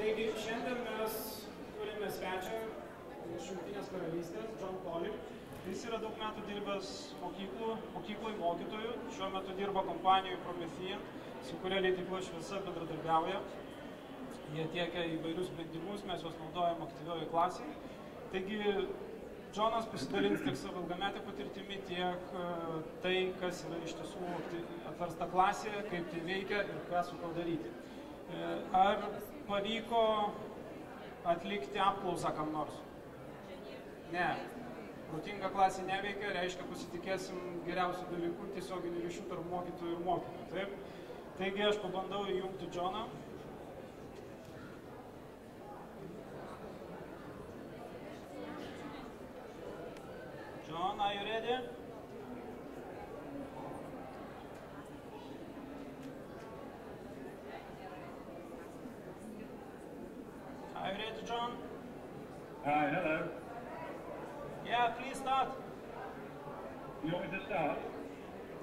Taigi, šiandien mes turime svečią iš Jungtinės karalystės, Collick. Jis yra daug metų dirbęs mokykloj mokytojų, šiuo metu dirba kompanijoje Promethean, su kuria leidykla Šviesa bendradarbiauja. Jie tiekia įvairius sprendimus, mes juos naudojam aktyvioji klasėje. Taigi, Džonas pasidalins tiek savo ilgametę patirtimi, tiek tai, kas yra iš tiesų atversta klasė, kaip tai veikia ir ką su to daryti. Ar pavyko atlikti apklausą kam nors? Ne. Protinga klasė neveikia, reiškia pasitikėsim geriausių dalykų, tiesioginių ryšių tarp mokytojų ir mokinių. Taip? Taigi aš pabandau įjungti Džoną. John, are you ready? Are you ready, John? Hi, hello. Yeah, please start. You want me to start?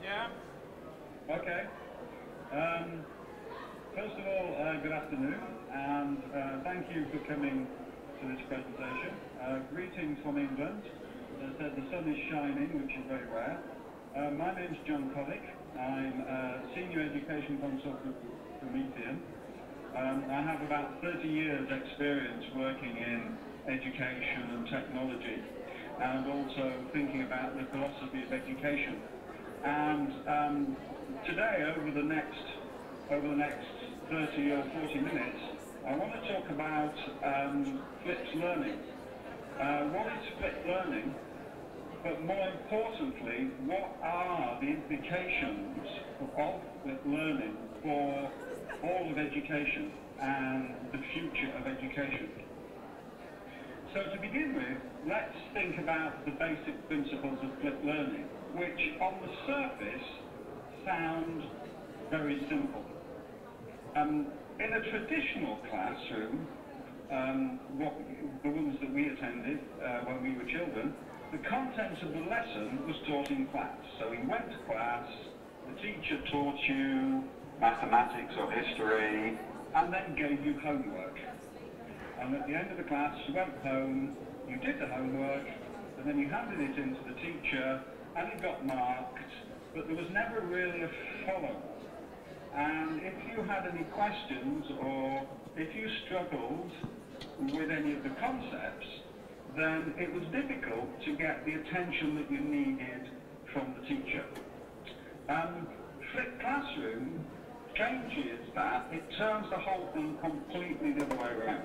Yeah. Okay. First of all, good afternoon, and thank you for coming to this presentation. Greetings from England. As I said, the sun is shining, which is very rare. My name is John Collick. I'm a senior education consultant at Promethean. I have about 30 years experience working in education and technology, and also thinking about the philosophy of education. And today, over the next 30 or 40 minutes, I want to talk about flipped learning. What is flipped learning? But more importantly, what are the implications of flipped learning for all of education and the future of education? So to begin with, let's think about the basic principles of flipped learning, which on the surface sound very simple. In a traditional classroom, the ones that we attended when we were children, the content of the lesson was taught in class. So you went to class, the teacher taught you mathematics or history, and then gave you homework. And at the end of the class, you went home, you did the homework, and then you handed it in to the teacher, and it got marked, but there was never really a follow-up. And if you had any questions, or if you struggled with any of the concepts, then it was difficult to get the attention that you needed from the teacher. Flipped classroom changes that, it turns the whole thing completely the other way around.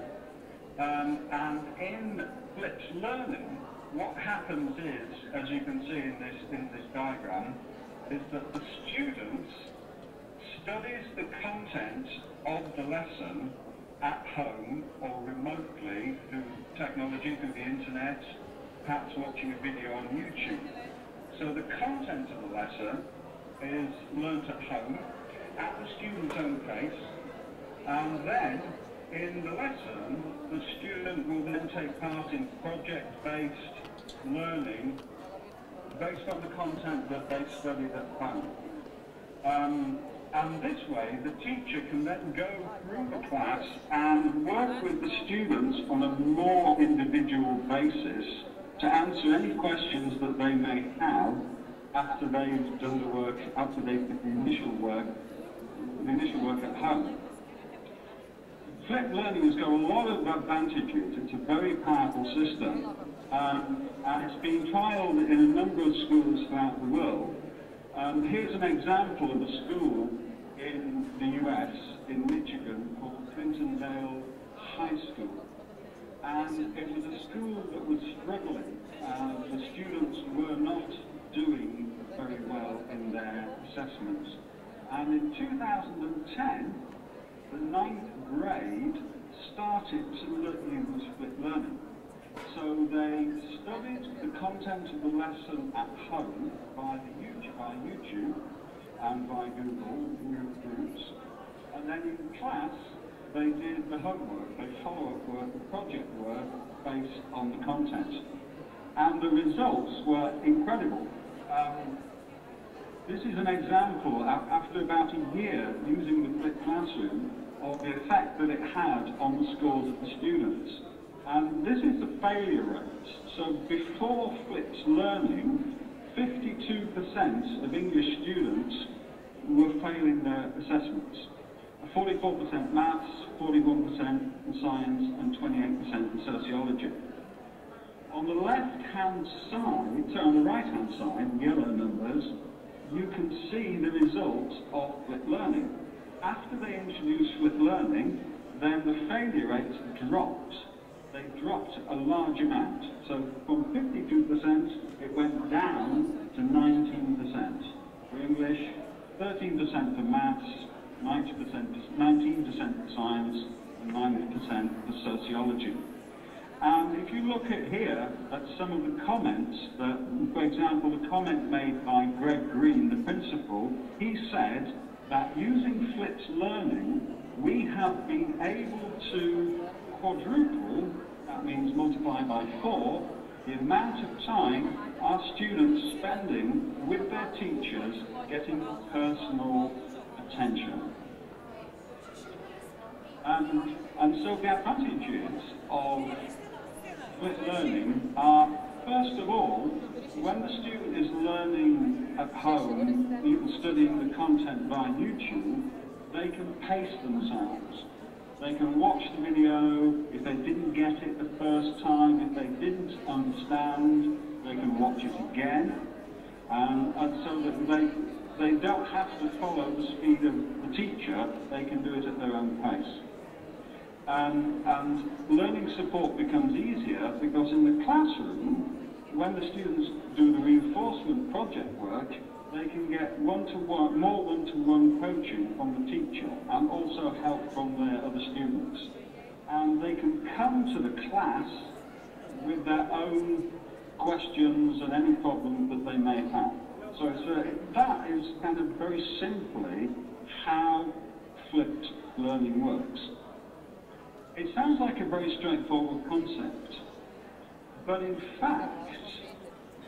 And in flipped learning, what happens is, as you can see in this diagram, is that the student studies the content of the lesson at home or remotely through technology, through the internet, perhaps watching a video on YouTube. So the content of the lesson is learnt at home, at the student's own pace, and then in the lesson, the student will then take part in project-based learning based on the content that they studied at home. And this way, the teacher can then go through the class and work with the students on a more individual basis to answer any questions that they may have after they've done the work, after they've done the initial work at home. Flipped learning has got a lot of advantages. It's a very powerful system, and it's been trialled in a number of schools throughout the world. Here's an example of a school in the US, in Michigan, called Clintondale High School. And it was a school that was struggling. The students were not doing very well in their assessments. And in 2010, the 9th grade started to use flipped learning. So they studied the content of the lesson at home by YouTube and by Google Groups. And then in class, they did the homework, the follow-up work, the project work based on the content. And the results were incredible. This is an example. After about a year using the flipped classroom, of the effect that it had on the scores of the students. And this is the failure rate. So before flipped learning, 52% of English students were failing their assessments. 44% maths, 41% in science, and 28% in sociology. On the left-hand side, so on the right-hand side, yellow numbers, you can see the results of flipped learning. After they introduced flipped learning, then the failure rates dropped. They dropped a large amount. So from 52%, it went down to 19% for English, 13% for maths, 19% for science, and 9% for sociology. And if you look at here at some of the comments that, for example, the comment made by Greg Green, the principal, he said that using flipped learning, we have been able to quadruple, that means multiply by 4, the amount of time our students spending with their teachers getting personal attention. And so the advantages of flipped learning are, first of all, when the student is learning at home, even studying the content via YouTube, they can pace themselves. They can watch the video. If they didn't get it the first time, if they didn't understand, they can watch it again. And so that they don't have to follow the speed of the teacher, they can do it at their own pace. And learning support becomes easier because in the classroom, when the students do the reinforcement project work, they can get more one-to-one coaching from the teacher and also help from their other students. And they can come to the class with their own questions and any problems that they may have. So that is kind of very simply how flipped learning works. It sounds like a very straightforward concept, but in fact,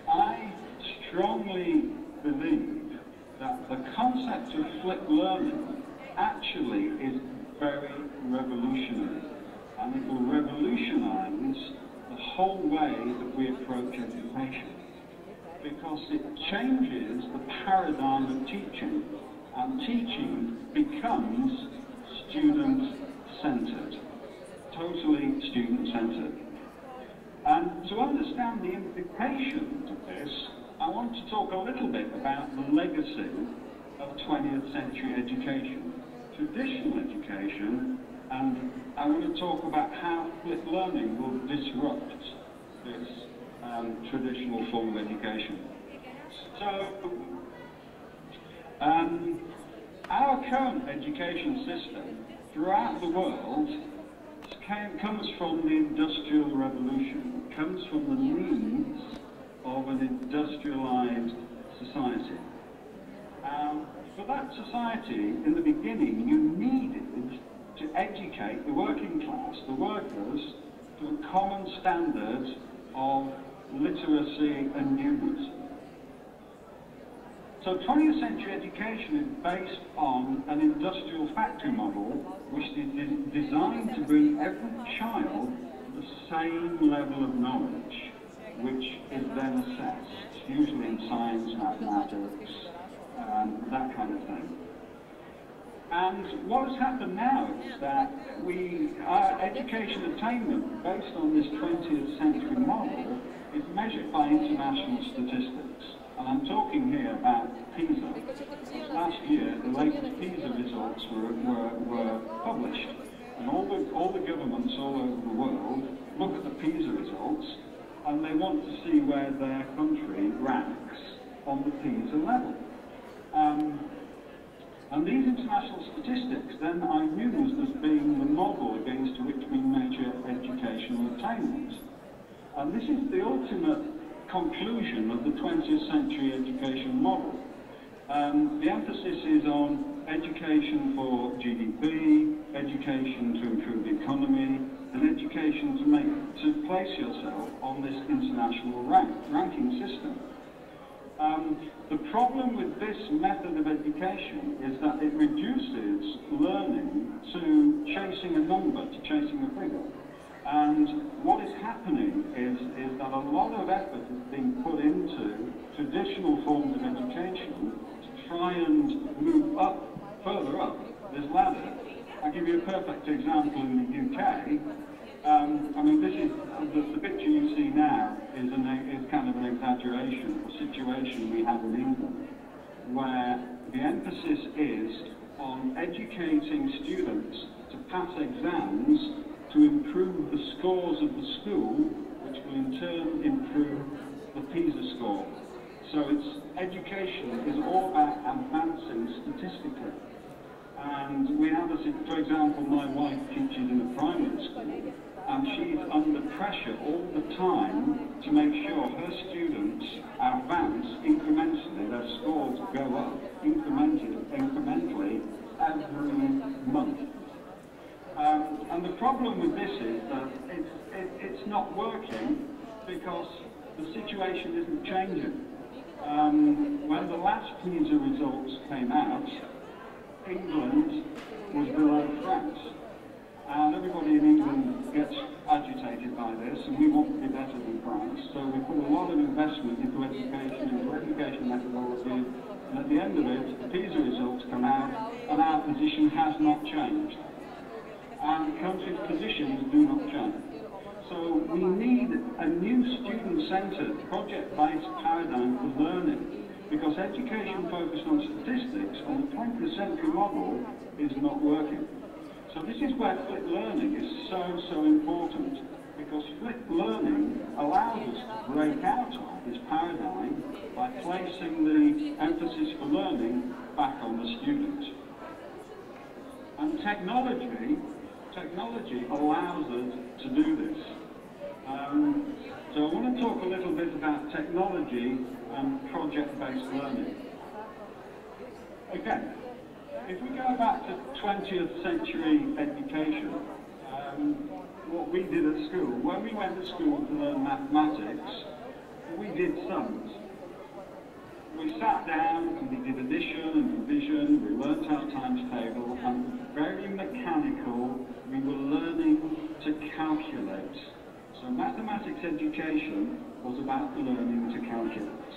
I strongly believe that the concept of flipped learning actually is very revolutionary, and it will revolutionize the whole way that we approach education, because it changes the paradigm of teaching, and teaching becomes student-centered. Totally student-centered. And to understand the implications of this, I want to talk a little bit about the legacy of 20th century education, traditional education, and I want to talk about how flipped learning will disrupt this traditional form of education. So, our current education system throughout the world comes from the Industrial Revolution, comes from the needs of an industrialized society. For that society, in the beginning, you needed to educate the working class, the workers, to a common standard of literacy and numeracy. So 20th century education is based on an industrial factory model which is designed to bring every child the same level of knowledge, which is then assessed, usually in science, mathematics, that kind of thing. And what has happened now is that our education attainment based on this 20th century model is measured by international statistics. And I'm talking here about PISA. Last year, the latest PISA results were published, and all the governments all over the world look at the PISA results, and they want to see where their country ranks on the PISA level. And these international statistics then are used as being the model against which we measure educational attainment. And this is the ultimate conclusion of the 20th century education model. The emphasis is on education for GDP, education to improve the economy, and education to place yourself on this international ranking system. The problem with this method of education is that it reduces learning to chasing a number to chasing a figure. And what is happening is that a lot of effort is being put into traditional forms of education to try and move up, further up this ladder. I'll give you a perfect example in the UK. I mean, this is the picture you see now is kind of an exaggeration of a situation we have in England, where the emphasis is on educating students to pass exams to improve the scores of the school, which will in turn improve the PISA score. So education is all about advancing statistically. And we have for example, my wife teaches in a primary school, and she's under pressure all the time to make sure her students advance incrementally, their scores go up incrementally every month. And the problem with this is that it's not working because the situation isn't changing. When the last PISA results came out, England was below France. And everybody in England gets agitated by this, and we want to be better than France. So we put a lot of investment into education methodology, and at the end of it, the PISA results come out, and our position has not changed. And the country's positions do not change. So we need a new student-centered, project-based paradigm for learning, because education focused on statistics on the 20th century model is not working. So this is where flipped learning is so important, because flipped learning allows us to break out of this paradigm by placing the emphasis for learning back on the student. And technology allows us to do this. So I want to talk a little bit about technology and project-based learning. Again, if we go back to 20th century education, what we did at school, when we went to school to learn mathematics, we did sums. We sat down and we did addition and division, we learnt our times table, and very mechanical, we were learning to calculate. So mathematics education was about learning to calculate.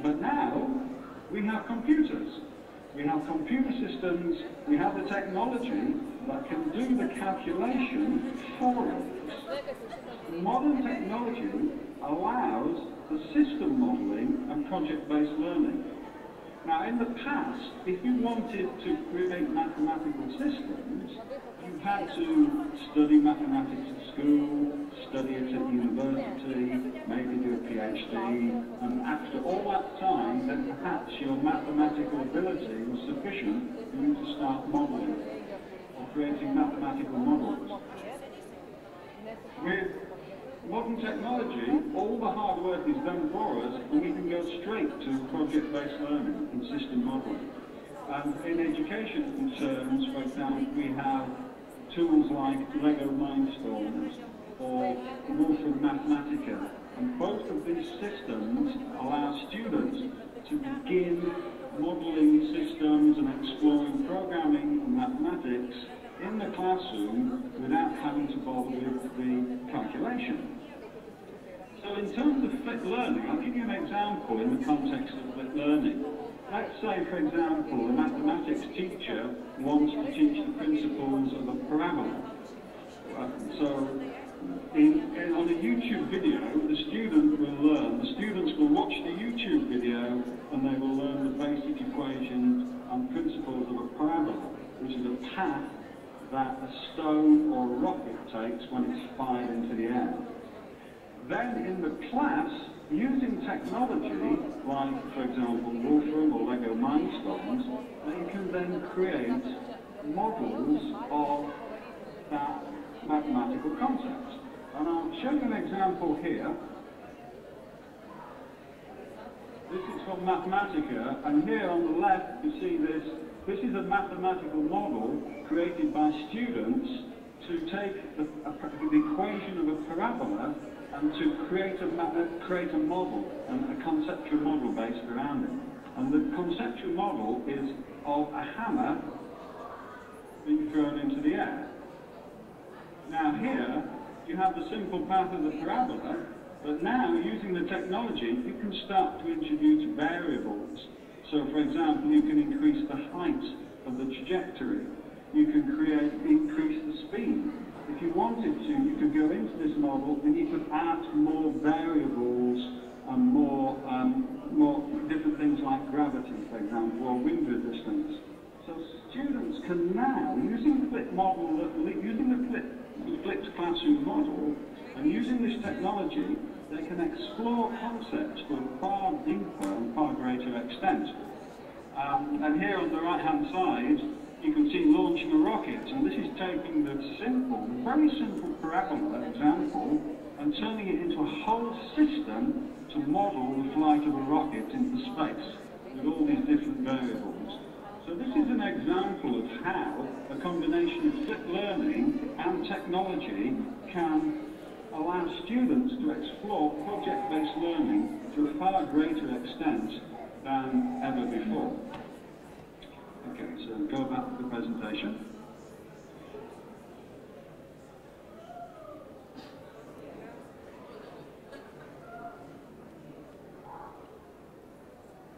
But now, we have computers. We have computer systems, we have the technology that can do the calculation for us. Modern technology allows the system modeling and project-based learning. Now, in the past, if you wanted to create mathematical systems, you had to study mathematics at school, study it at university, maybe do a PhD, and after all that time, then perhaps your mathematical ability was sufficient for you to start modeling or creating mathematical models. With modern technology, all the hard work is done for us, and we can go straight to project-based learning and system modeling. And in education terms, for example, we have tools like Lego Mindstorms or Wolfram Mathematica, and both of these systems allow students to begin modeling systems and exploring programming and mathematics in the classroom without having to bother with the calculation. So in terms of flipped learning, I'll give you an example in the context of flipped learning. Let's say, for example, a mathematics teacher wants to teach the principles of a parabola. On a YouTube video, the students will watch the YouTube video and they will learn the basic equations and principles of a parabola, which is a path that a stone or a rocket takes when it's fired into the air. Then in the class, using technology, like, for example, Wolfram or Lego Mindstorms, they can then create models of that mathematical concept. And I'll show you an example here. This is from Mathematica, and here on the left you see this. This is a mathematical model created by students to take the equation of a parabola and to create a model, and a conceptual model based around it. And the conceptual model is of a hammer being thrown into the air. Now here, you have the simple path of the parabola, but now, using the technology, you can start to introduce variables. So, for example, you can increase the height of the trajectory. You can increase the speed. If you wanted to, you could go into this model and you could add more variables and more different things like gravity, for example, or wind resistance. So students can now, using the flipped model, using the flipped classroom model, and using this technology, they can explore concepts to a far deeper and far greater extent. And here on the right-hand side, you can see launching a rocket, and this is taking the very simple parabola example and turning it into a whole system to model the flight of a rocket into space with all these different variables. So this is an example of how a combination of flipped learning and technology can allow students to explore project-based learning to a far greater extent than ever before. Okay, so go back to the presentation.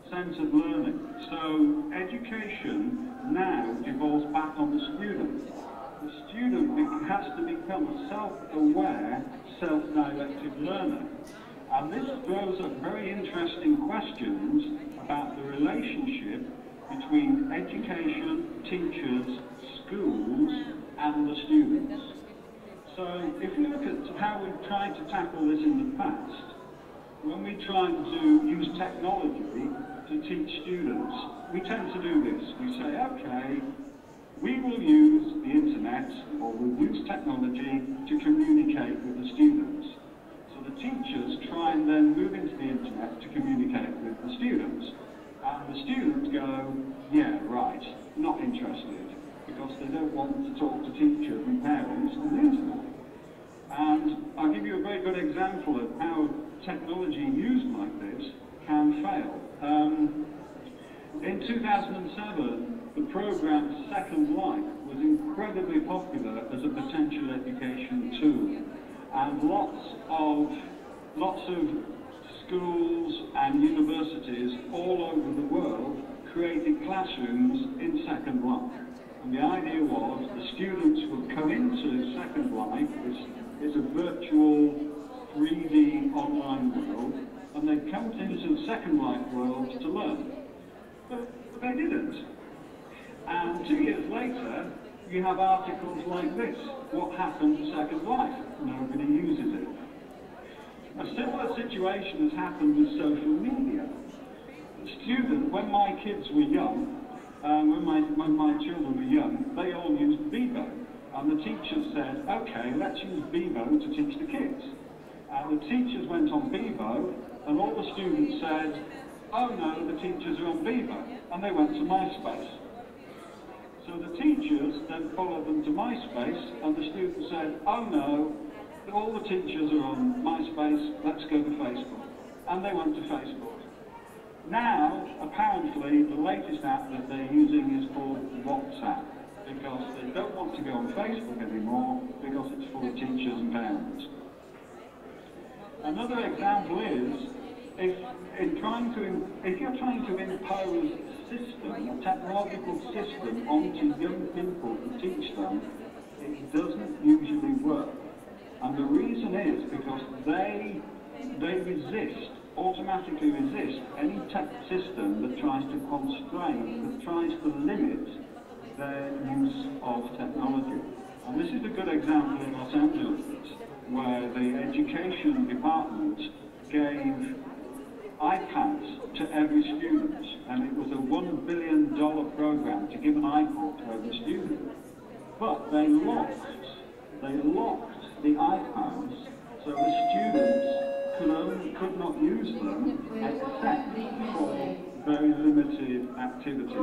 Sense of learning. So education now devolves back on the student. The student has to become a self-aware, self-directed learner. And this throws up very interesting questions about the relationship between education, teachers, schools, and the students. So if we look at how we've tried to tackle this in the past, when we try to use technology to teach students, we tend to do this. We say, okay, we will use the internet, or we'll use technology to communicate with the students. So the teachers try and then move into the internet to communicate with the students. And the students go, yeah, right, not interested, because they don't want to talk to teachers and parents on the internet. And I'll give you a very good example of how technology used like this can fail. In 2007, the program Second Life was incredibly popular as a potential education tool. And lots of schools and universities all over the world created classrooms in Second Life. And the idea was the students would come into Second Life, it's a virtual 3D online world, and they'd come into the Second Life world to learn. But they didn't. And 2 years later, you have articles like this. What happened to Second Life? Nobody uses it. A similar situation has happened with social media. Students, when my kids were young, when my children were young, they all used Bebo. And the teachers said, okay, let's use Bebo to teach the kids. And the teachers went on Bebo, and all the students said, oh no, the teachers are on Bebo. And they went to MySpace. So the teachers then followed them to MySpace, and the students said, oh no, all the teachers are on MySpace, let's go to Facebook. And they went to Facebook. Now, apparently, the latest app that they're using is called WhatsApp, because they don't want to go on Facebook anymore, because it's full of teachers and parents. Another example is, if you're trying to impose a system, a technological system, onto young people to teach them, it doesn't usually work. And the reason is because they automatically resist any tech system that tries to constrain, that tries to limit their use of technology. And this is a good example in Los Angeles, where the education department gave iPads to every student, and it was a $1 billion program to give an iPod to every student. But they locked the iPads, so the students could not use them except for very limited activities.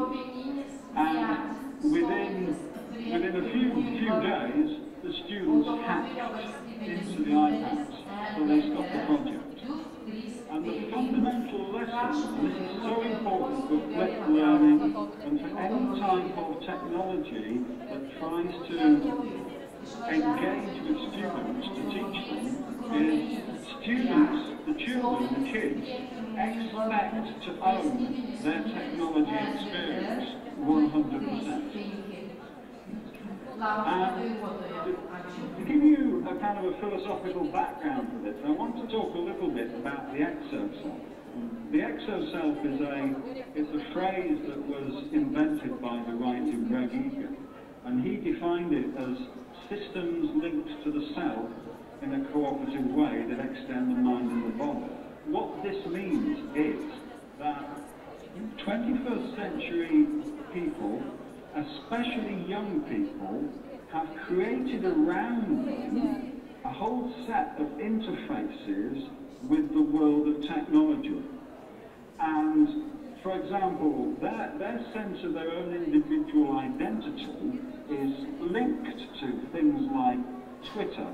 And within a few days, the students hacked into the iPads, so they stopped the project. And the fundamental lesson, this is so important for flipped learning and for any type of technology that tries to engage with students to teach them, is students, the children, the kids, expect to own their technology experience 100%. To give you a kind of a philosophical background for this, I want to talk a little bit about the exoself. The exoself is a phrase that was invented by the writer Greg Egan, and he defined it as systems linked to the self in a cooperative way that extend the mind and the body. What this means is that 21st century people, especially young people, have created around them a whole set of interfaces with the world of technology. And, for example, their sense of their own individual identity is linked to things like Twitter,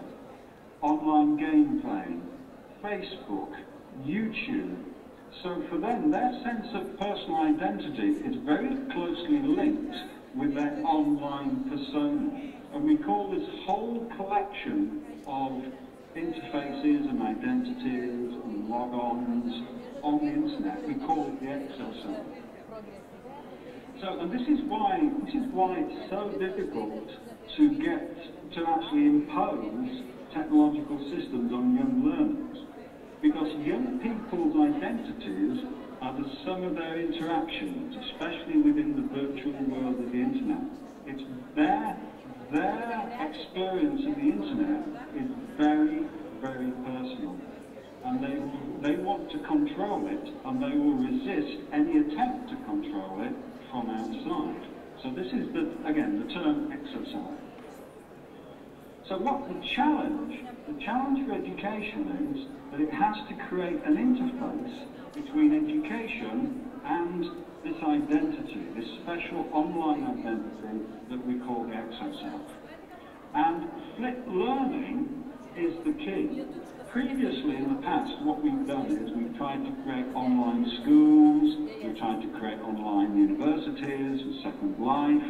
online gameplay, Facebook, YouTube. So for them, their sense of personal identity is very closely linked with their online persona. And we call this whole collection of interfaces and identities and logons on the internet, we call it the exoself. So, and this is why it's so difficult to actually impose technological systems on young learners. Because young people's identities are the sum of their interactions, especially within the virtual world of the internet. It's their experience of the internet is very, very personal. And they want to control it, and they will resist any attempt to control it from outside. So this is, again, the term exoself. So what the challenge for education is that it has to create an interface between education and this identity, this special online identity that we call the exoself. And flipped learning is the key. Previously in the past, what we've done is we've tried to create online schools, we've tried to create online universities with Second Life,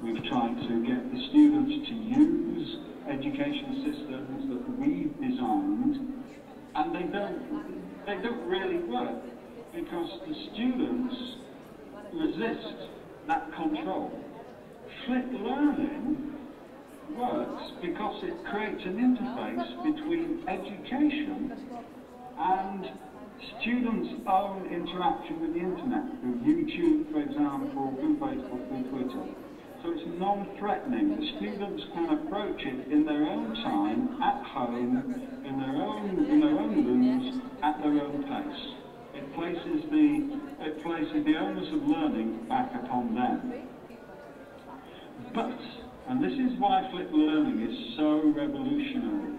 we've tried to get the students to use education systems that we've designed, and they don't really work because the students resist that control. Flipped learning works because it creates an interface between education and students' own interaction with the internet, through YouTube, for example, through Facebook, through Twitter. So it's non-threatening. The students can approach it in their own time, at home, in their own rooms, at their own pace. It places the onus of learning back upon them. But, and this is why flipped learning is so revolutionary.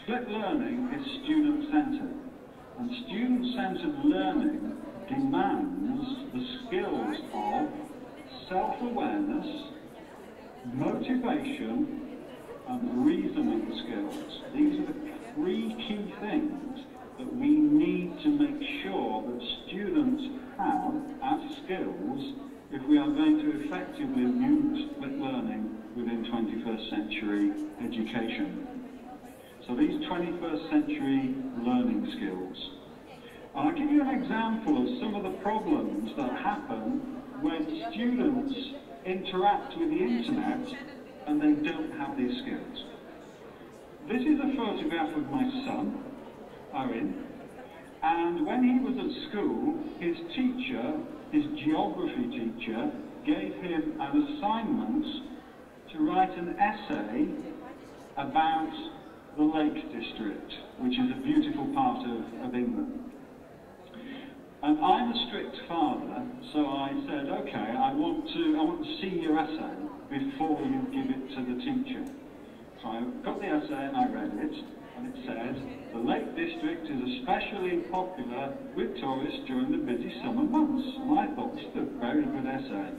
Flipped learning is student-centered, and student-centered learning demands the skills of self-awareness, motivation, and reasoning skills. These are the three key things that we need to make sure that students have as skills if we are going to effectively use flipped learning within 21st century education. So these 21st century learning skills. And I'll give you an example of some of the problems that happen when students interact with the internet and they don't have these skills. This is a photograph of my son, Owen, and when he was at school, his teacher, his geography teacher, gave him an assignment to write an essay about the Lake District, which is a beautiful part of England. And I'm a strict father, so I said, okay, I want to see your essay before you give it to the teacher. So I got the essay and I read it, and it said, the Lake District is especially popular with tourists during the busy summer months. And I thought, this is a very good essay.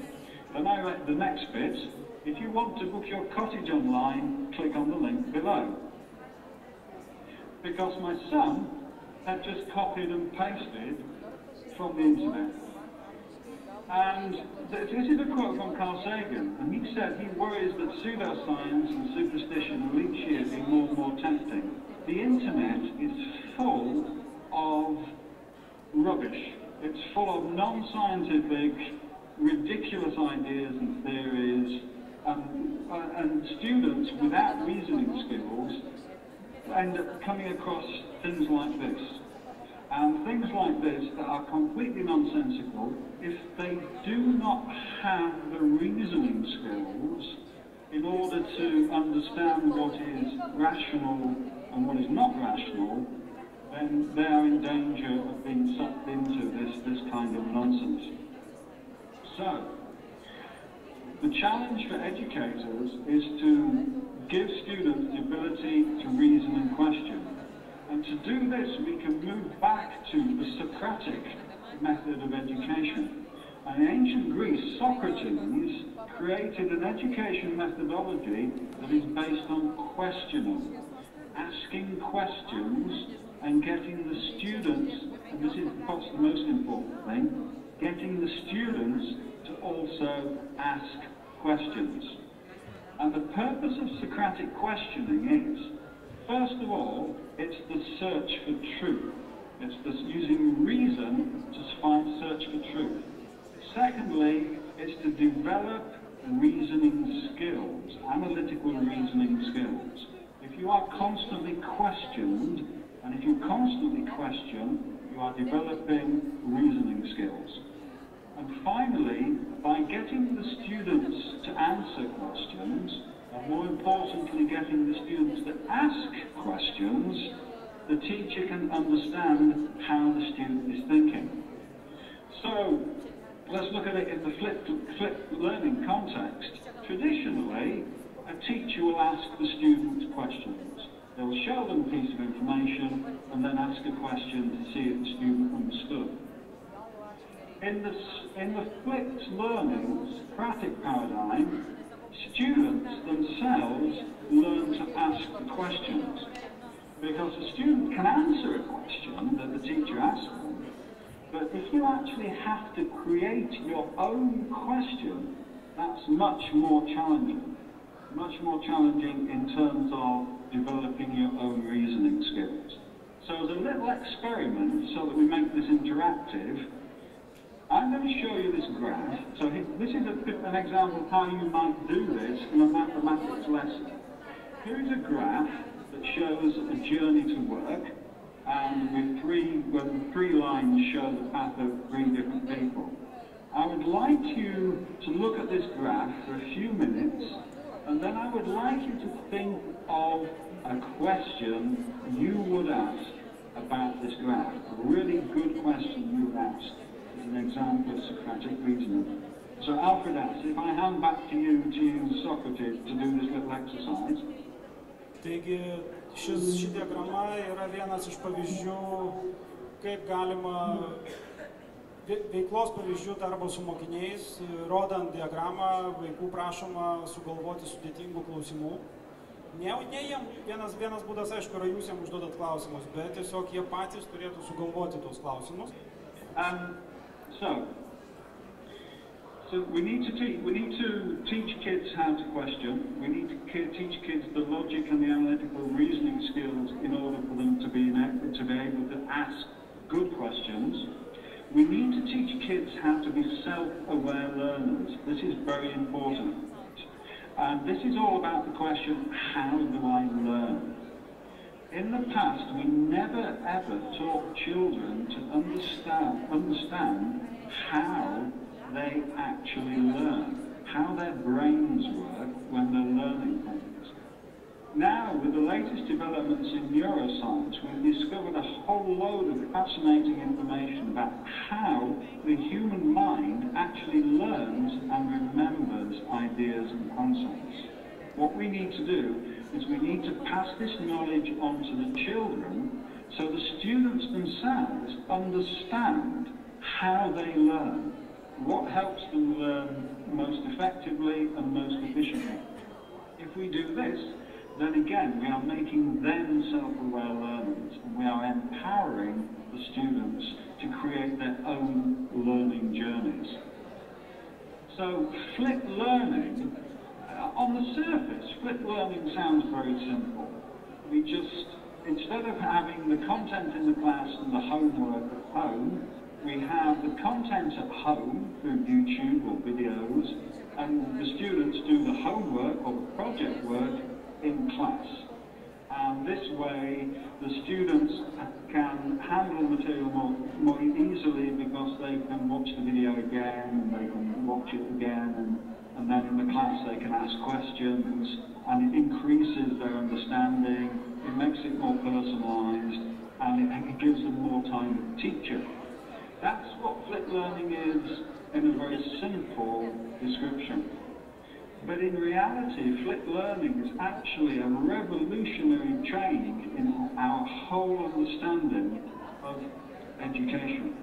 Then I read the next bit, if you want to book your cottage online, click on the link below. Because my son they're just copied and pasted from the internet. And this is a quote from Carl Sagan, and he said he worries that pseudoscience and superstition will each year be more and more tempting. The internet is full of rubbish. It's full of non-scientific, ridiculous ideas and theories, and students without reasoning skills end up coming across things like this. And things like this that are completely nonsensical, if they do not have the reasoning skills in order to understand what is rational and what is not rational, then they are in danger of being sucked into this kind of nonsense. So, the challenge for educators is to give students the ability to reason and question. And to do this, we can move back to the Socratic method of education. And in ancient Greece, Socrates created an education methodology that is based on questioning, asking questions and getting the students, and this is perhaps the most important thing, getting the students to also ask questions. And the purpose of Socratic questioning is, first of all, it's the search for truth. It's this using reason to search for truth. Secondly, it's to develop reasoning skills, analytical reasoning skills. If you are constantly questioned, and if you constantly question, you are developing reasoning skills. And finally, by getting the students to answer questions, and more importantly, getting the students to ask questions, the teacher can understand how the student is thinking. So, let's look at it in the flipped learning context. Traditionally, a teacher will ask the students questions. They will show them a piece of information and then ask a question to see if the student understood. In the flipped learning Socratic paradigm, students themselves learn to ask the questions. Because the student can answer a question that the teacher asks them, but if you actually have to create your own question, that's much more challenging. Much more challenging in terms of developing your own reasoning skills. So as a little experiment, so that we make this interactive, I'm going to show you this graph. So this is an example of how you might do this in a mathematics lesson. Here is a graph that shows a journey to work, and with three lines show the path of three different people. I would like you to look at this graph for a few minutes, and then I would like you to think of a question you would ask about this graph. A really good question you would ask. An example of Socratic reasoning. So Alfredas, if I hand back to you to use Socrates to do this little exercise. Taigi, ši diagrama yra vienas iš pavyzdžių, kaip galima veiklos pavyzdžių darbo su mokiniais. Rodant diagramą, vaikų prašoma sugalvoti sudėtingų klausimų. Ne jiem, vienas būdas, aišku, yra jūs jiem užduodat klausimus, bet tiesiog jie patys turėtų sugalvoti tos klausimus. So we need to teach kids how to question. We need to teach kids the logic and the analytical reasoning skills in order for them to be able to ask good questions. We need to teach kids how to be self-aware learners. This is very important. And this is all about the question, how do I learn? In the past, we never ever taught children to understand how they actually learn, how their brains work when they're learning things. Now, with the latest developments in neuroscience, we've discovered a whole load of fascinating information about how the human mind actually learns and remembers ideas and concepts. What we need to do is we need to pass this knowledge on to the children so the students themselves understand how they learn, what helps them learn most effectively and most efficiently. If we do this, then again we are making them self-aware learners, and we are empowering the students to create their own learning journeys. So flipped learning, on the surface, flipped learning sounds very simple. We just, instead of having the content in the class and the homework at home, we have the content at home through YouTube or videos, and the students do the homework or the project work in class. And this way, the students can handle material more easily because they can watch the video again, and they can watch it again, and then in the class they can ask questions, and it increases their understanding, it makes it more personalised, and it gives them more time with the teacher. That's what flipped learning is in a very simple description. But in reality, flipped learning is actually a revolutionary change in our whole understanding of education.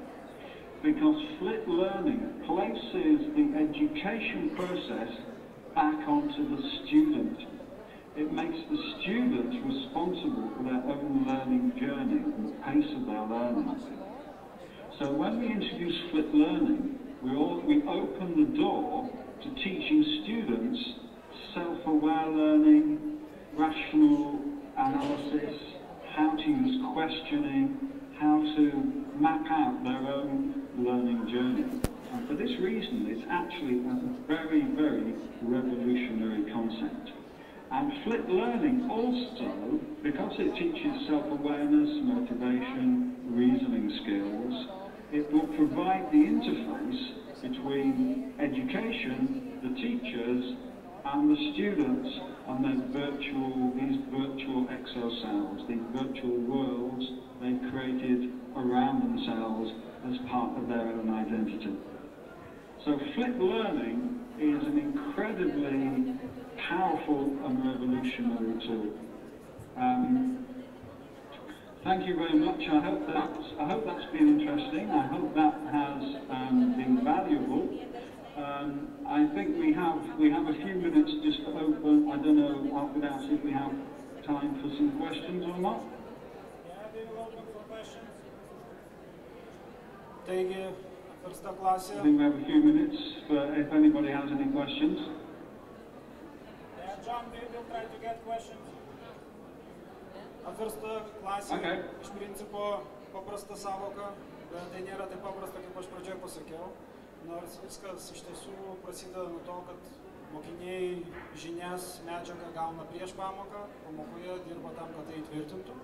Because flipped learning places the education process back onto the student. It makes the students responsible for their own learning journey and the pace of their learning. So when we introduce flipped learning, we open the door to teaching students self-aware learning, rational analysis, how to use questioning, how to map out their own learning journey. And for this reason, it's actually a very, very revolutionary concept. And flipped learning also, because it teaches self-awareness, motivation, reasoning skills, it will provide the interface between education, the teachers, and the students on these virtual exocells, these virtual worlds they've created around themselves as part of their own identity. So flipped learning is an incredibly powerful and revolutionary tool. Thank you very much. I hope that's been interesting. I hope that has been valuable. I think we have a few minutes just to open. I don't know, Alfredas, if we have time for some questions or not. Yeah, we will open for questions. Taigi, Apverskite klasė. I think we have a few minutes for if anybody has any questions. Yeah, John, we will try to get questions. Apverskite klasė, iš principo paprasta savoka, bet tai nėra taip paprasta, kaip aš pradžioje pasakiau. Nors viskas iš tiesų prasideda nuo to, kad mokiniai žinias, medžiagą gauna prieš pamoką, pamokoje dirba tam, kad tai įtvirtintų,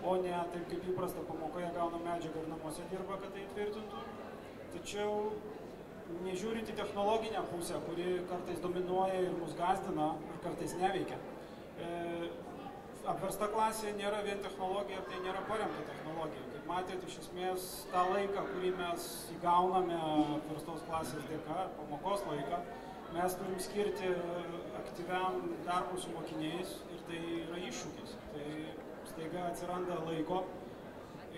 o ne taip kaip įprasta, pamokoje gauna medžiagą ir namuose dirba, kad tai įtvirtintų. Tačiau, nežiūrint į technologinę pusę, kuri kartais dominuoja ir mus gazdina, ir kartais neveikia, Apverskite klasė nėra vien technologija, tai nėra paremta technologija. Kaip matėte, iš esmės, tą laiką, kurį mes įgauname Apverskite klasės dėka, pamokos laiką, mes turim skirti aktyviam darbui su mokiniais ir tai yra iššūkis. Tai staiga atsiranda laiko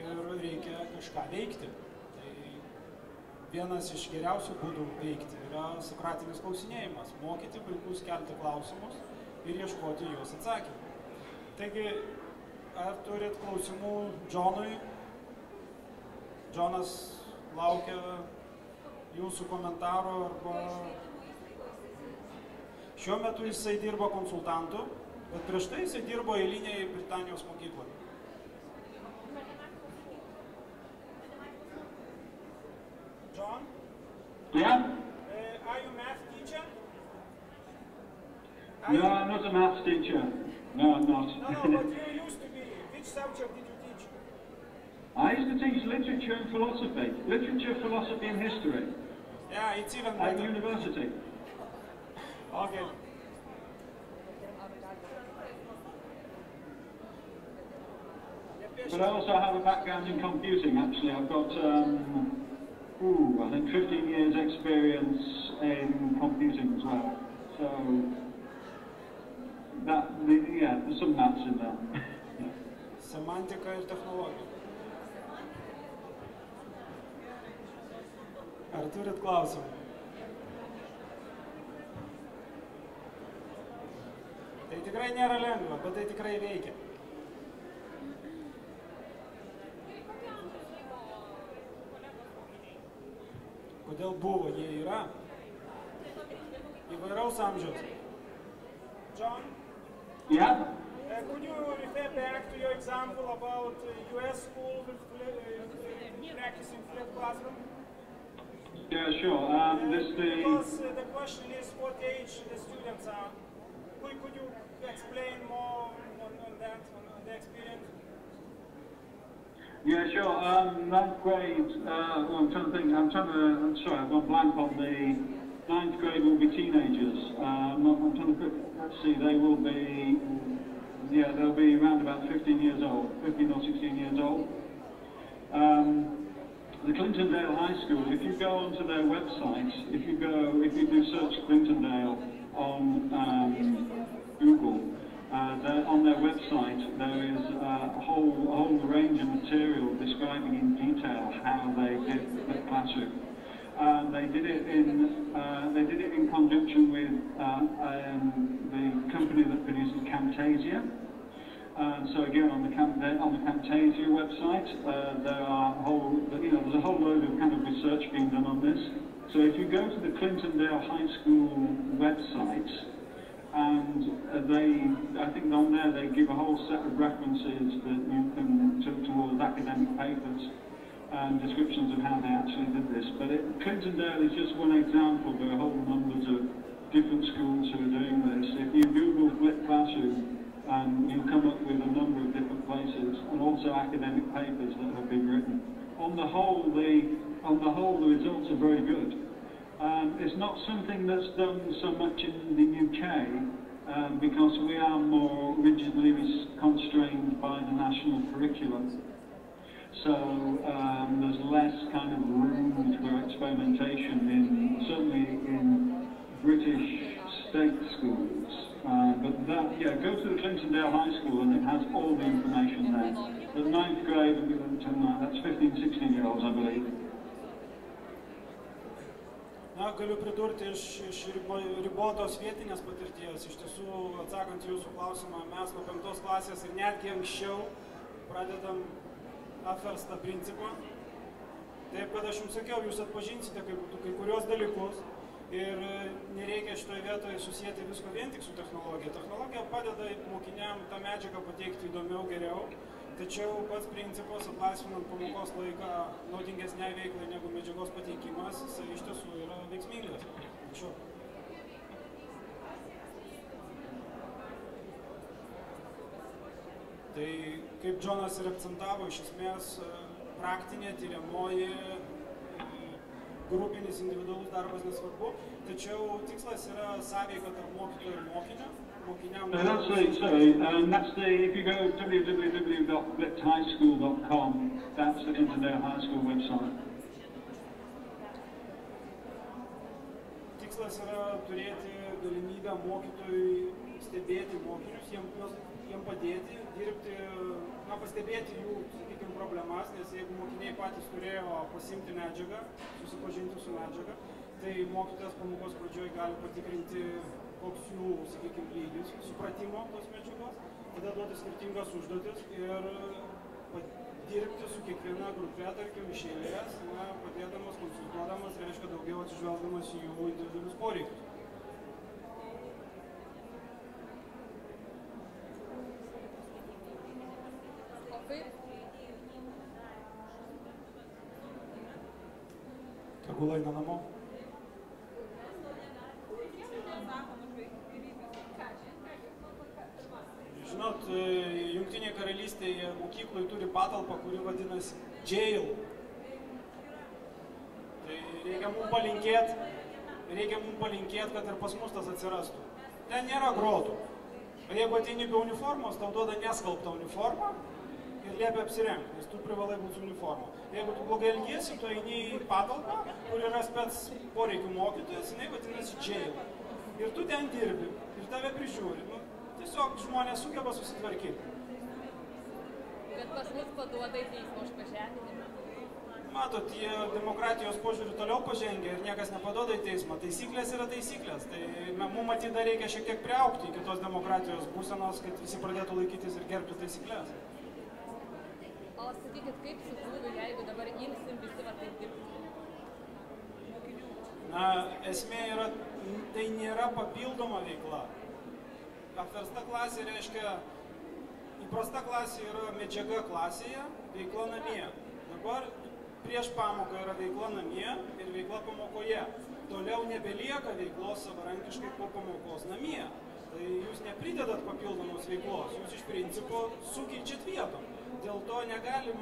ir reikia kažką veikti. Tai vienas iš geriausių būdų veikti yra sokratinis klausinėjimas, mokyti vaikus kelti klausimus ir ieškoti juos atsakymų. Taigi, ar turit klausimų Džonui? Džonas laukia jūsų komentaro arba... Šiuo metu jisai dirbo konsultantu, bet prieš tai jisai dirbo eiliniai Britanijos mokykloje. John? Yeah? Are you a math teacher? No, I'm not a maths teacher. No, I'm not. No, but you used to be. Which subject did you teach? I used to teach literature and philosophy. Literature, philosophy and history. Yeah, it's even better. At university. Okay. But I also have a background in computing, actually. I've got, I think 15 years experience in computing as well. So, there's some maths in that. Semantika ir technologija. Ar turit klausimų? Tai Tai tikrai nėra lengva, bet tai tikrai veikia. Kodėl buvo, jie yra įvairaus amžiaus. John? Yeah? Could you refer back to your example about US school with practicing flipped classroom? Yeah, sure. Because the question is what age the students are. Could you explain more on that, on the experience? Yeah, sure. Ninth grade, I'm trying to think, I'm sorry, I've gone blank on the ninth grade will be teenagers. I'm trying to, let's see, they will be, yeah, they'll be around about 15 years old, 15 or 16 years old. The Clintondale High School, if you go onto their website, if you do search Clintondale on Google, on their website there is a whole range of material describing in detail how they did the classroom. They did it in conjunction with the company that produces Camtasia. So again, on the Camtasia website, there's a whole load of kind of research being done on this. So if you go to the Clintondale High School website, and I think on there they give a whole set of references that you can towards academic papers and descriptions of how they actually did this. But Clintondale is just one example. There are whole numbers of different schools who are doing this. If you Google Flip Classroom, you'll come up with a number of different places, and also academic papers that have been written. On the whole, the results are very good. It's not something that's done so much in the UK because we are more rigidly constrained by the national curriculum. So there's less kind of room for experimentation certainly in British state schools. But that, yeah, go to the Clintondale High School and it has all the information there. The 9th grade, that's 15, 16-year-olds, I believe. Na, galiu pridurti iš ribotos vietinės patirties. Iš tiesų, atsakant jūsų klausimą, mes nuo 5 klasės ir netgi anksčiau pradedam Apverskite principą. Taip, kad aš jums sakiau, jūs atpažinsite kai kurios dalykus ir nereikia šitoje vietoje susijęti visko vien tik su technologija. Technologija padeda mokiniam tą medžiagą pateikti įdomiau, geriau, tačiau pats principas, atlaisvinant pamokos laiką naudingesniai veiklai negu medžiagos pateikimas, jis iš tiesų yra veiksmingas. Ačiū. Tai, kaip Džonas ir akcentavo, iš esmės praktinė, tyriamoji, grupinis, individualus darbas nesvarbu, tačiau tikslas yra sąveika tarp mokytojo ir mokinio. That's if you go www.flippedhighschool.com, that's the Clintondale High School website. Tikslas yra turėti galimybę mokytojui stebėti mokinius, jiem padėti, dirbti, pastebėti jų, sakykime, problemas, nes jeigu mokiniai patys turėjo pasimti medžiagą, susipažinti su medžiaga, tai mokytojas pamokos pradžioje gali patikrinti, koks jų, sakykime, lygis, supratimo tos medžiagos, tada duoti skirtingas užduotis ir dirbti su kiekviena grupė, tarkim, iš eilės, padėdamas, konsultuodamas, reiškia daugiau atsižvelgdamas į jų individualius poreikius. Tegul eina namo. Žinot, Jungtinėje karalystėje mokyklai turi patalpą, kuri vadinasi jail. Tai reikia mums palinkėti, kad ir pas mus tas atsirastų. Ten nėra grotų. O jeigu ateini be uniformos, tau duoda neskalbtą uniformą ir liepia apsirengti, nes tu privalai būti su uniforma. Jeigu tu blogai elgiesi, tu eini į patalpą, kur yra spec poreikių mokytojas, jinai vadinasi jail. Ir tu ten dirbi, ir tave prižiūri. Tiesiog žmonės sugeba susitvarkyti. Bet pas mus paduoda į teismą už pažeminimą. Matot, jie demokratijos požiūrį toliau pažengia ir niekas nepaduoda į teismą. Taisyklės yra taisyklės. Tai mums matyt dar reikia šiek tiek priaugti iki tos demokratijos būsenos, kad visi pradėtų laikytis ir gerbti taisyklės. O sakykit, kaip su krūviu, jeigu dabar imsim visi va taip dirbti? Na, esmė yra, tai nėra papildoma veikla. Apversta klasė reiškia, įprasta klasė yra medžiaga klasėje, veikla namie. Dabar prieš pamoką yra veikla namie ir veikla pamokoje. Toliau nebelieka veiklos savarankiškai po pamokos namie. Tai jūs nepridedat papildomos veiklos, jūs iš principo sukeičiat vietom. Dėl to negali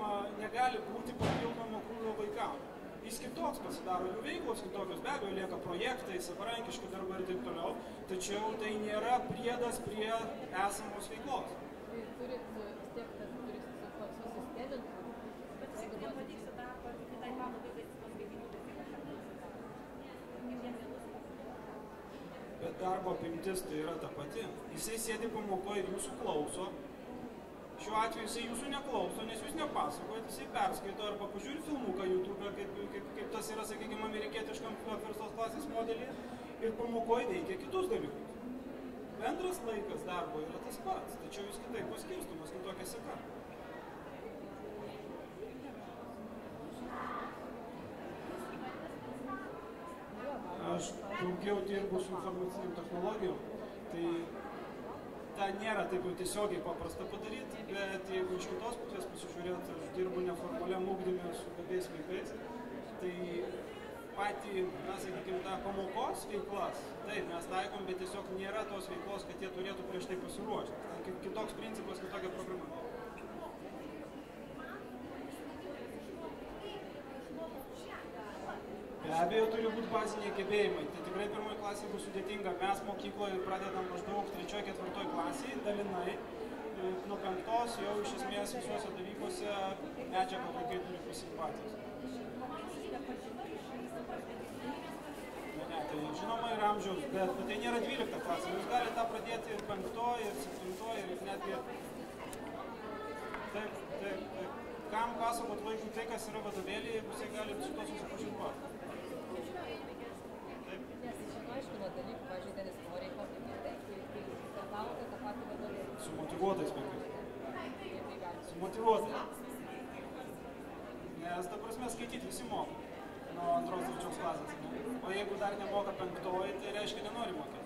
būti papildomo krūvio vaikams. Jis kitoks pasidaro, jų veiklos kitokios, be abejo lieka projektai, savarankiški darbai ir taip toliau, tačiau tai nėra priedas prie esamos veiklos. Tai turit vis tiek, kad turit susisteminti. Bet jeigu nepavyks darbą, kitai pamokai baigti paskaitinių Bet darbo apimtis tai yra ta pati. Jisai sėdi pamokoje ir jūsų klauso. Šiuo atveju jisai jūsų neklauso, nes jūs nepasakojat, jisai perskaito arba pažiūri filmuką YouTube, kaip tas yra, sakykime, amerikietiškam apverstos klasės modelį ir pamokoje veikia kitus dalykus. Bendras laikas darbo yra tas pats, tačiau jis kitaip paskirstumas, kitokia seka. Aš daugiau dirbu su informaciniam technologijom, tai tą nėra taip jau tiesiogiai paprasta padaryti, bet jeigu iš kitos pusės pasižiūrėt, aš dirbu neformaliam ugdyme su tokiais vaikais, tai patį, sakykime, tą pamokos veiklas, taip, mes taikom, bet tiesiog nėra tos veiklos, kad jie turėtų prieš tai pasiruošti. Tai kitoks principas, kitokia programa. Be abejo, turi būti baziniai gebėjimai. Tai tikrai pirmoji klasė bus sudėtinga. Mes mokykloje pradedam maždaug 3-4 klasėje, dalinai. Nuo 5 jau iš esmės visuose dalykuose medžiagą vaikai turi pasiimti patys. Ne, tai žinoma ir amžiaus, bet tai nėra 12 klasė. Jūs galite tą pradėti ir 5, ir 7, ir netgi... Taip. Kam pasakot vaikui tai, kas yra vadovėlyje, jeigu jisai gali su to susipažinti patys. Nes išaiškino dalykų, pavyzdžiui, ten istorijai kokį taip, kai startavote tą patį vadovėlį. Su motyvuotais vaikais. Su motyvuotais. Nes, ta prasme, skaityti visi moka nuo 2-3 klasės. O jeigu dar nemoka 5, tai reiškia nenori mokėti.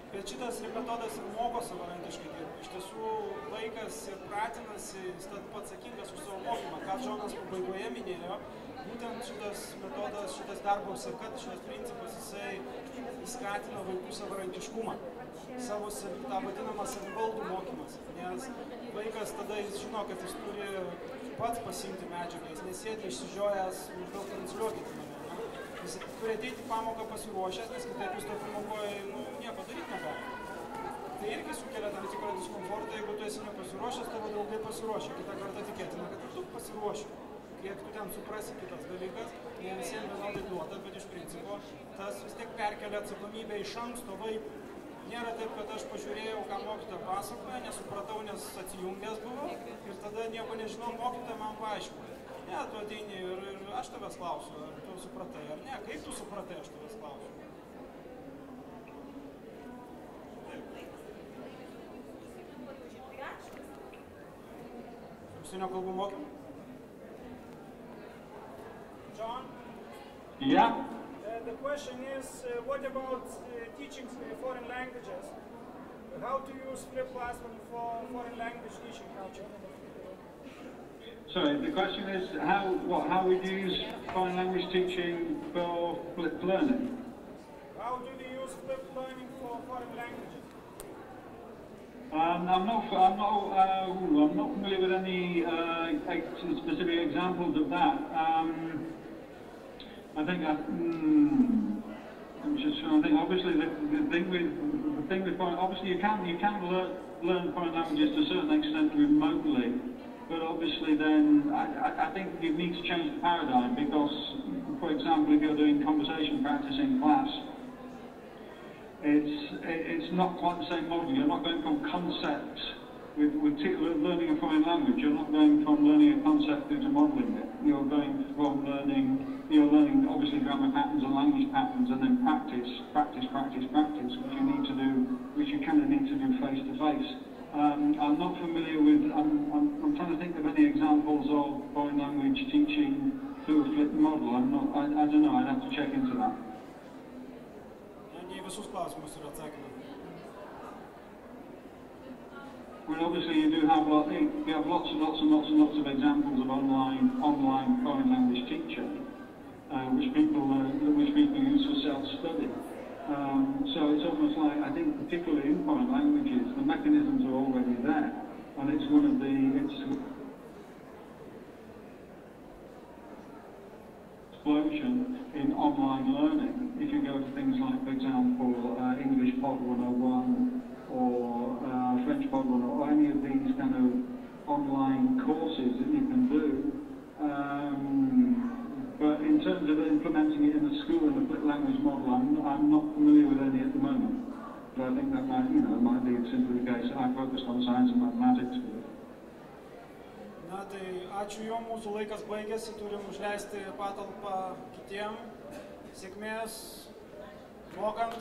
Bet šitas metodas ir moko savarankiškai dirbti. Iš tiesų, vaikas ir pratinasi, jis tad pats atsakingas už savo mokymą. Ką Džonas pabaigoje minėjo, būtent šitas metodas, šitas darbo seka, šitas principas, jisai skatina vaikų savarankiškumą. Savo tą vadinamą savivaldų mokymąsi. Nes vaikas tada jis žino, kad jis turi pats pasiimti medžiagą, jis nesėdi išsižiojęs maždaug transliuokite mane. Jis turi ateiti pamoką pasiruošęs, nes kitaip jis to pamokoje nieko daryti negali. Tai irgi sukelia tam tikrą diskomfortą, jeigu tu esi nepasiruošęs, tavo draugai pasiruošę. Kitą kartą tikėtina, kad ir tu pasiruoši. Kiek tu ten suprasi, kitas dalykas, ne visiems vienodai duota, bet iš principo tas vis tiek perkelia atsakomybę iš anksto vaikui. Nėra taip, kad aš pažiūrėjau, ką mokytoja pasakoja, nesupratau, nes atsijungęs buvau ir tada nieko nežinau, mokytoja man paaiškino. Ne, tu ateini ir aš tavęs klausiu, ar tu supratai, ar ne, kaip tu supratai, aš tavęs klausiu. Užsienio kalbų mokymą? John? Yeah. The question is, what about teaching foreign languages? How to use flipped classroom for foreign language teaching? Sorry, the question is how we use foreign language teaching for flipped learning? How do we use flipped learning for foreign languages? I'm not familiar with any specific examples of that. I think I'm just trying to think. Obviously, the thing with foreign, obviously you can learn foreign languages to a certain extent remotely, but obviously then I think you need to change the paradigm because, for example, if you're doing conversation practice in class, it's not quite the same model. You're not going from concept with learning a foreign language, you're not going from learning a concept to modelling it. You're going from learning obviously grammar patterns and language patterns, and then practice, which you kind of need to do face to face. I'm not familiar with. I'm trying to think of any examples of foreign language teaching through a flipped model. I don't know. I'd have to check into that. Well, obviously you do have lots and lots of examples of online foreign language teaching, which people use for self-study. So it's almost like, I think particularly in foreign languages, the mechanisms are already there, and it's one of the explosion in online learning. If you go to things like, for example, English Pod 101 or French Pod 101, or any of these kind of online courses that you can do. But in terms of implementing it in a school in a flipped language model, I'm not familiar with any at the moment. But I think that might be simply the case. I focused on science and mathematics. Na tai ačiū Jums, mūsų laikas baigėsi, turim užleisti patalpą kitiem. Sėkmės mokant.